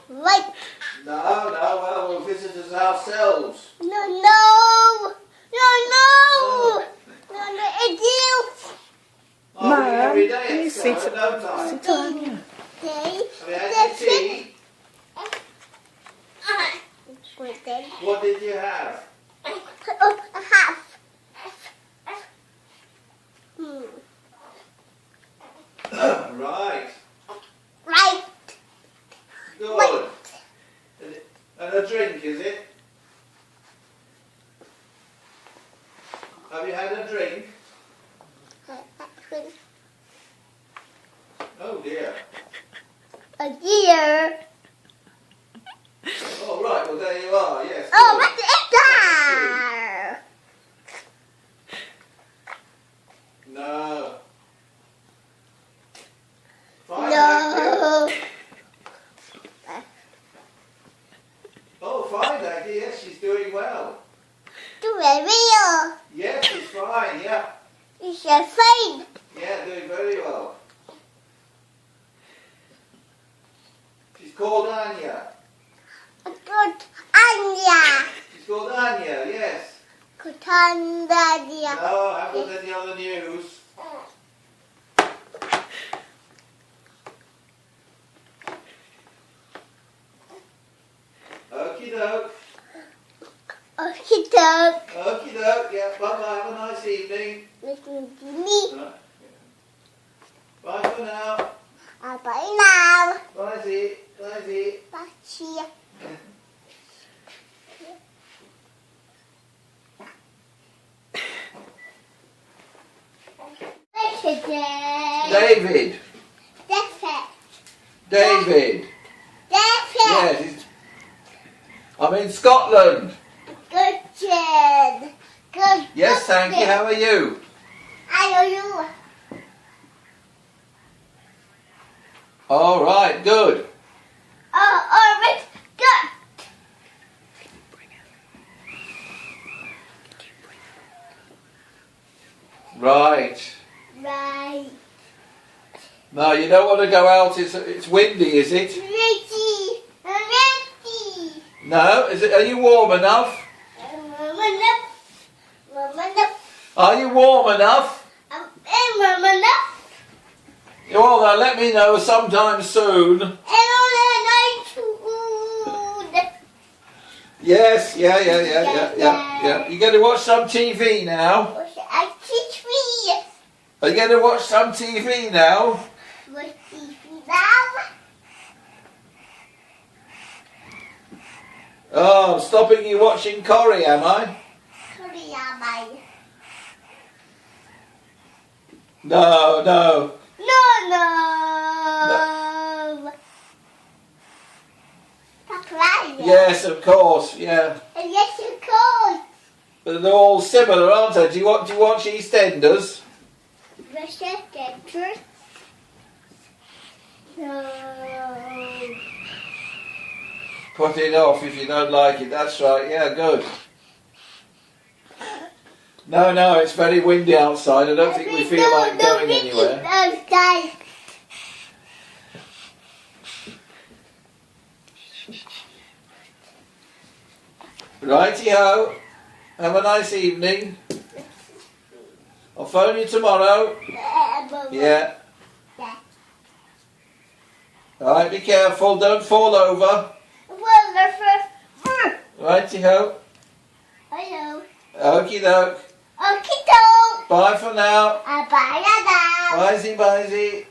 Right. No, well, we'll visit us ourselves. No, it's you. Oh, we eat every day you at sit school, don't I? sit on you. Okay. Have you had your tea? What did you have? A half. Right. Right. Good. And a drink, is it? Have you had a drink? Oh dear. A deer. Oh right, well there you are, yes. Oh, good. what's it there? No. Fine, thank you. No. Oh, fine, thank you. Yes, she's doing well. Do it real. Yes, she's fine, yeah. It's your face. Yeah, doing very well. She's called Anya. Good Anya. She's called Anya, yes. Good Anya. No, I haven't got any other news. Okie doke. Okay, dog. Okie doke, yeah, bye bye, have a nice evening. Listen to me. Right. Bye for now. Bye now. Bye, Z. Bye, Z. Bye, Chia. David. David. Yes, I'm in Scotland. Good kid. Good. Yes, thank you. How are you? I know you. All right, good. Oh, all right. Good. Right. Right. No, you don't want to go out. It's windy, is it? Ready. Ready. No. Is it? Are you warm enough? Are you warm enough? Well, then let me know sometime soon. Yes. Yeah. You going to watch some TV now? Are you going to watch some TV now? Oh, I'm stopping you watching Corrie, am I? No. No. Yes, of course, yeah. Yes, of course. But they're all similar, aren't they? Do you watch EastEnders? No. Put it off if you don't like it. That's right, yeah, good. No, it's very windy outside. I don't think we feel like going anywhere. Righty-ho. Have a nice evening. I'll phone you tomorrow. Yeah. Alright, be careful. Don't fall over. Righty-ho. Hello. Okie doke. Okay, doke. Bye for now. Bye now. Bye-zy, bye-zy.